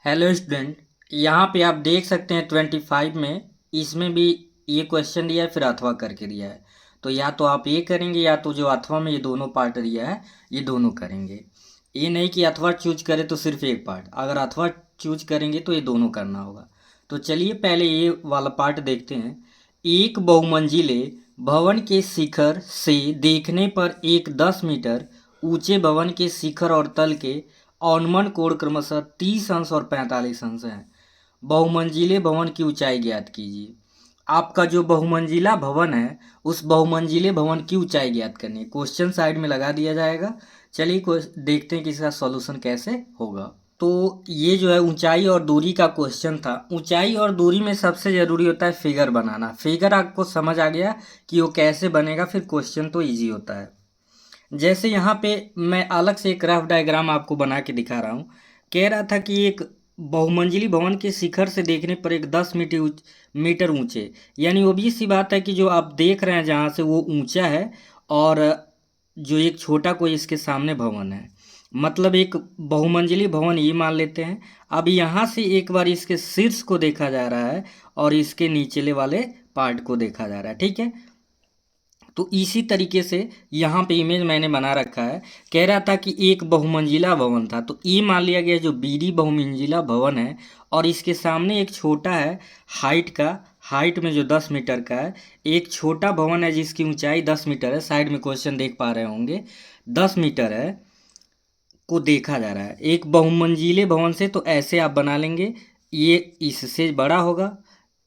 Hello student, यहाँ पे आप देख सकते हैं 25 में इसमें भी ये क्वेश्चन दिया है, फिर अथवा करके दिया है। तो या तो आप ये करेंगे या तो जो अथवा में ये दोनों पार्ट दिया है ये दोनों करेंगे। ये नहीं कि अथवा चूज करें तो सिर्फ एक पार्ट, अगर अथवा चूज करेंगे तो ये दोनों करना होगा। तो चलिए पहले ये वाला पार्ट देखते हैं। एक बहुमंजिले भवन के शिखर से देखने पर एक 10 मीटर ऊंचे भवन के शिखर और तल के औन्मन कोण क्रमशः 30 अंश और 45 अंश है। बहुमंजिले भवन की ऊंचाई ज्ञात कीजिए। आपका जो बहुमंजिला भवन है उस बहुमंजिले भवन की ऊंचाई ज्ञात करनी है। क्वेश्चन साइड में लगा दिया जाएगा। चलिए देखते हैं कि इसका सॉल्यूशन कैसे होगा। तो ये जो है ऊंचाई और दूरी का क्वेश्चन था। ऊंचाई और दूरी में सबसे जरूरी होता है फिगर बनाना। फिगर आपको समझ आ गया कि वो कैसे बनेगा, फिर क्वेश्चन तो इजी होता है। जैसे यहाँ पे मैं अलग से एक रफ डायग्राम आपको बना के दिखा रहा हूँ। कह रहा था कि एक बहुमंजिली भवन के शिखर से देखने पर एक 10 मीटर ऊंचे, यानी वो भी सी बात है कि जो आप देख रहे हैं जहाँ से वो ऊंचा है, और जो एक छोटा कोई इसके सामने भवन है, मतलब एक बहुमंजिली भवन ये मान लेते हैं। अब यहाँ से एक बार इसके शीर्ष को देखा जा रहा है और इसके नीचले वाले पार्ट को देखा जा रहा है, ठीक है। तो इसी तरीके से यहाँ पे इमेज मैंने बना रखा है। कह रहा था कि एक बहुमंजिला भवन था, तो ये मान लिया गया जो बीडी बहुमंजिला भवन है, और इसके सामने एक छोटा है हाइट में जो 10 मीटर का है, एक छोटा भवन है जिसकी ऊंचाई 10 मीटर है। साइड में क्वेश्चन देख पा रहे होंगे, 10 मीटर है को देखा जा रहा है एक बहुमंजिले भवन से। तो ऐसे आप बना लेंगे, ये इससे बड़ा होगा।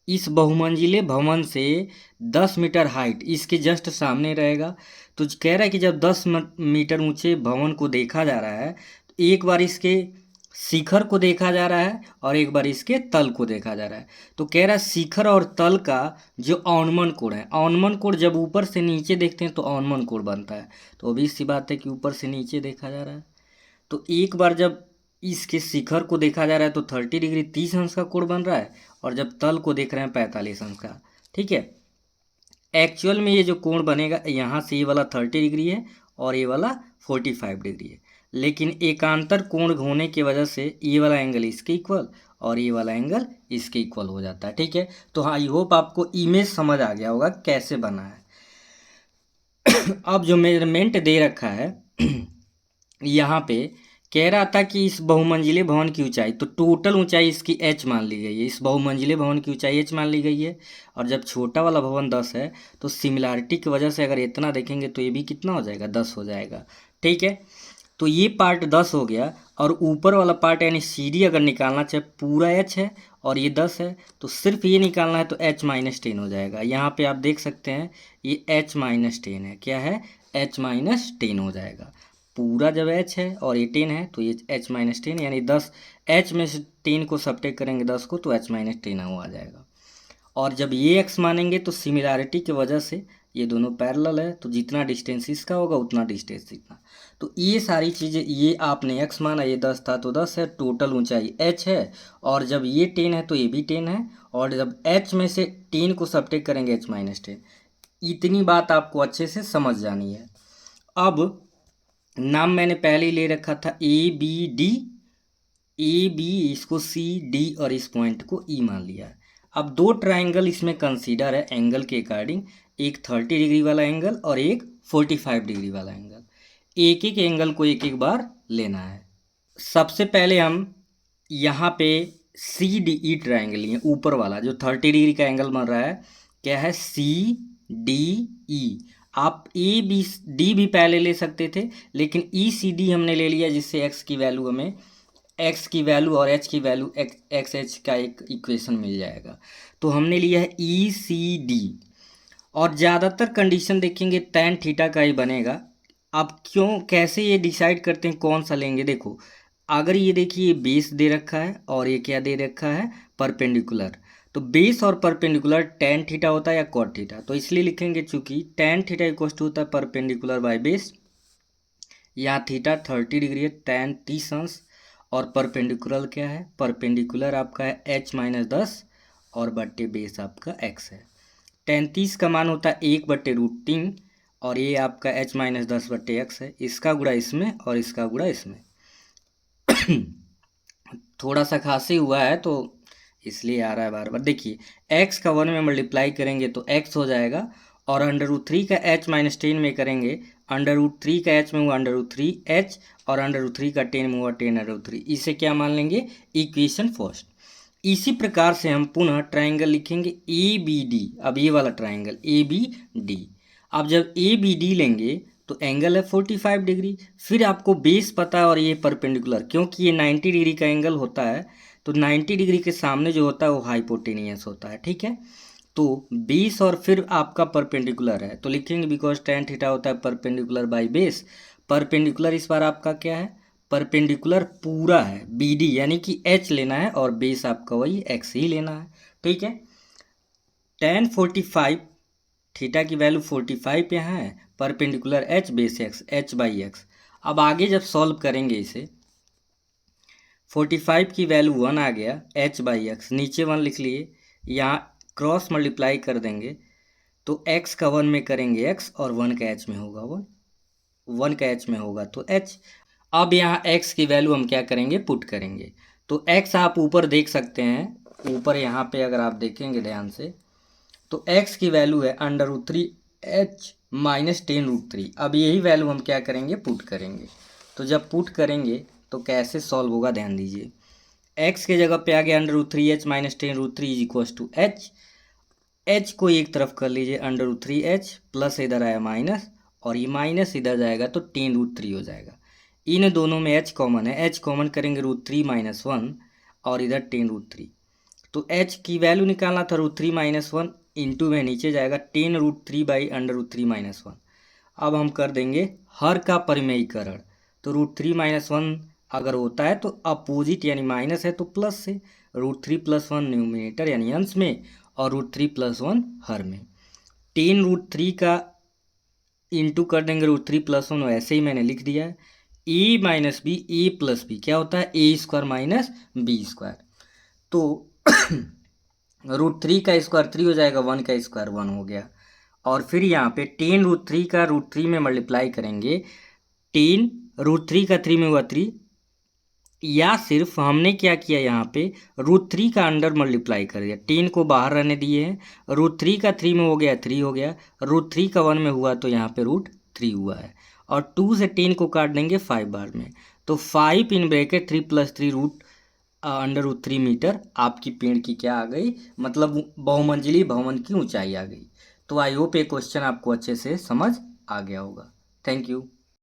इस बहुमंजिले भवन से 10 मीटर हाइट इसके जस्ट सामने रहेगा। तो कह रहा है कि जब 10 मीटर ऊंचे भवन को देखा जा रहा है तो एक बार इसके शिखर को देखा जा रहा है और एक बार इसके तल को देखा जा रहा है। तो कह रहा है शिखर और तल का जो औन्मन कोण है, औन्मन कोण जब ऊपर से नीचे देखते हैं तो औन्मन कोण बनता है। तो अभी सी बात है कि ऊपर से नीचे देखा जा रहा है, तो एक बार जब इसके शिखर को देखा जा रहा है तो 30 डिग्री 30 अंश का कोण बन रहा है, और जब तल को देख रहे हैं 45 अंश का, ठीक है। एक्चुअल में ये जो कोण बनेगा यहाँ से ये वाला 30 डिग्री है और ये वाला 45 डिग्री है, लेकिन एकांतर कोण होने की वजह से ये वाला एंगल इसके इक्वल और ये वाला एंगल इसके इक्वल हो जाता है, ठीक है। तो आई होप आपको इमेज समझ आ गया होगा कैसे बना है। अब जो मेजरमेंट दे रखा है यहाँ पे, कह रहा था कि इस बहुमंजिले भवन की ऊंचाई, तो टोटल ऊंचाई इसकी h मान ली गई है। इस बहुमंजिले भवन की ऊंचाई h मान ली गई है, और जब छोटा वाला भवन 10 है तो सिमिलैरिटी की वजह से अगर इतना देखेंगे तो ये भी कितना हो जाएगा, 10 हो जाएगा, ठीक है। तो ये पार्ट 10 हो गया, और ऊपर वाला पार्ट यानी CD अगर निकालना चाहे पूरा h है और ये 10 है, तो सिर्फ ये निकालना है तो h-10 हो जाएगा। यहाँ पे आप देख सकते हैं ये h-10 है। क्या है? h-10 हो जाएगा। पूरा जब h है और ये 10 है तो ये h-10, यानी 10 h में से 10 को सब्ट्रैक्ट करेंगे 10 को, तो h-10 आ जाएगा। और जब ये x मानेंगे तो सिमिलैरिटी की वजह से ये दोनों पैरेलल है, तो जितना डिस्टेंस इसका होगा उतना डिस्टेंस इतना। तो ये सारी चीज़ें, ये आपने x माना, ये 10 था तो 10 है, टोटल ऊंचाई h है, और जब ये 10 है तो ये भी 10 है, और जब h में से 10 को सब्ट्रैक्ट करेंगे h-10। इतनी बात आपको अच्छे से समझ जानी है। अब नाम मैंने पहले ही ले रखा था ABD, AB इसको CD और इस पॉइंट को E मान लिया है। अब दो ट्राइंगल इसमें कंसीडर है एंगल के अकॉर्डिंग, एक 30 डिग्री वाला एंगल और एक 45 डिग्री वाला एंगल। एक एक एंगल को एक एक बार लेना है। सबसे पहले हम यहाँ पे CDE ट्राइंगल लिए, ऊपर वाला जो 30 डिग्री का एंगल बन रहा है, क्या है? CDE। आप ABD भी पहले ले सकते थे, लेकिन ECD हमने ले लिया, जिससे x की वैल्यू हमें, x की वैल्यू और h की वैल्यू XH का एक इक्वेशन मिल जाएगा। तो हमने लिया है ECD, और ज़्यादातर कंडीशन देखेंगे tan थीटा का ही बनेगा। अब क्यों, कैसे ये डिसाइड करते हैं कौन सा लेंगे? देखो, अगर ये देखिए ये बेस दे रखा है और ये क्या दे रखा है, परपेंडिकुलर, तो बेस और परपेंडिकुलर tan थीटा होता है या cot थीटा, तो इसलिए लिखेंगे चूंकि tan थीटा इक्वल टू होता है परपेंडिकुलर बाय बेस। यहाँ थीटा 30 डिग्री है, tan 30 अंश, और परपेंडिकुलर क्या है? परपेंडिकुलर आपका है h-10 और बट्टे बेस आपका x है। tan 30 का मान होता है 1/√3, और ये आपका h-10 बट्टे x है। इसका गुणा इसमें और इसका गुणा इसमें। थोड़ा सा खांसी हुआ है तो इसलिए आ रहा है बार बार। देखिए x का 1 में मल्टीप्लाई करेंगे तो x हो जाएगा, और √3 का h माइनस 10 में करेंगे, √3 का h में हुआ √3h, और √3 का 10 में हुआ 10√3। इसे क्या मान लेंगे, इक्वेशन फर्स्ट। इसी प्रकार से हम पुनः ट्राइंगल लिखेंगे ए बी डी। अब ये वाला ट्राइंगल ए बी डी, अब जब ए बी डी लेंगे तो एंगल है 45 डिग्री। फिर आपको बेस पता है और ये परपेंडिकुलर, क्योंकि ये 90 डिग्री का एंगल होता है तो 90 डिग्री के सामने जो होता है वो हाइपोटेनियस होता है, ठीक है। तो बेस और फिर आपका परपेंडिकुलर है तो लिखेंगे बिकॉज tan थीटा होता है परपेंडिकुलर बाई बेस। परपेंडिकुलर इस बार आपका क्या है, परपेंडिकुलर पूरा है बी डी, यानी कि h लेना है और बेस आपका वही x ही लेना है, ठीक है। tan 45 थीटा की वैल्यू 45 यहाँ है, perpendicular h base x, h by x. अब आगे जब सॉल्व करेंगे इसे, 45 की वैल्यू 1 आ गया, h बाई एक्स नीचे 1 लिख लिए, यहाँ क्रॉस मल्टीप्लाई कर देंगे तो x का 1 में करेंगे x और 1 का h में होगा 1 का h में होगा तो h। अब यहाँ x की वैल्यू हम क्या करेंगे, पुट करेंगे। तो x आप ऊपर देख सकते हैं, ऊपर यहाँ पे अगर आप देखेंगे ध्यान से तो x की वैल्यू है √3h माइनस 10√3। अब यही वैल्यू हम क्या करेंगे, पुट करेंगे। तो जब पुट करेंगे तो कैसे सॉल्व होगा ध्यान दीजिए। x के जगह पे आ गया √3h minus 10√3 is equals to h। h को एक तरफ कर लीजिए, √3h प्लस इधर आया माइनस, और ये माइनस इधर जाएगा तो 10√3 हो जाएगा। इन दोनों में h कॉमन है, h कॉमन करेंगे √3 माइनस 1 और इधर 10√3। तो h की वैल्यू निकालना था √3 माइनस 1, इंटू में नीचे जाएगा 10√3 बाई √3 माइनस 1। अब हम कर देंगे हर का परिमेयीकरण, तो √3 माइनस 1 अगर होता है तो अपोजिट यानी माइनस है तो प्लस से, √3 प्लस 1 न्यूमिनेटर यानी अंश में और √3 प्लस 1 हर में। 10√3 का इंटू कर देंगे √3 प्लस 1, ऐसे ही मैंने लिख दिया है। ए माइनस बी, ए प्लस बी क्या होता है, ए स्क्वायर माइनस बी स्क्वायर। तो √3 का स्क्वायर 3 हो जाएगा, 1 का स्क्वायर 1 हो गया। और फिर यहाँ पे 10√3 का √3 में मल्टीप्लाई करेंगे, 10√3 का 3 में हुआ 3, या सिर्फ हमने क्या किया यहाँ पे √3 का अंडर मल्टीप्लाई कर दिया, 10 को बाहर रहने दिए हैं, √3 का 3 में हो गया 3 हो गया, √3 का 1 में हुआ तो यहाँ पे √3 हुआ है, और 2 से 10 को काट देंगे 5 बार में, तो 5 इन ब्रैकेट 3 प्लस 3 √3 मीटर आपकी पेड़ की क्या आ गई, मतलब बहुमंजिली भवन की ऊंचाई आ गई। तो आई होप ये क्वेश्चन आपको अच्छे से समझ आ गया होगा। Thank you.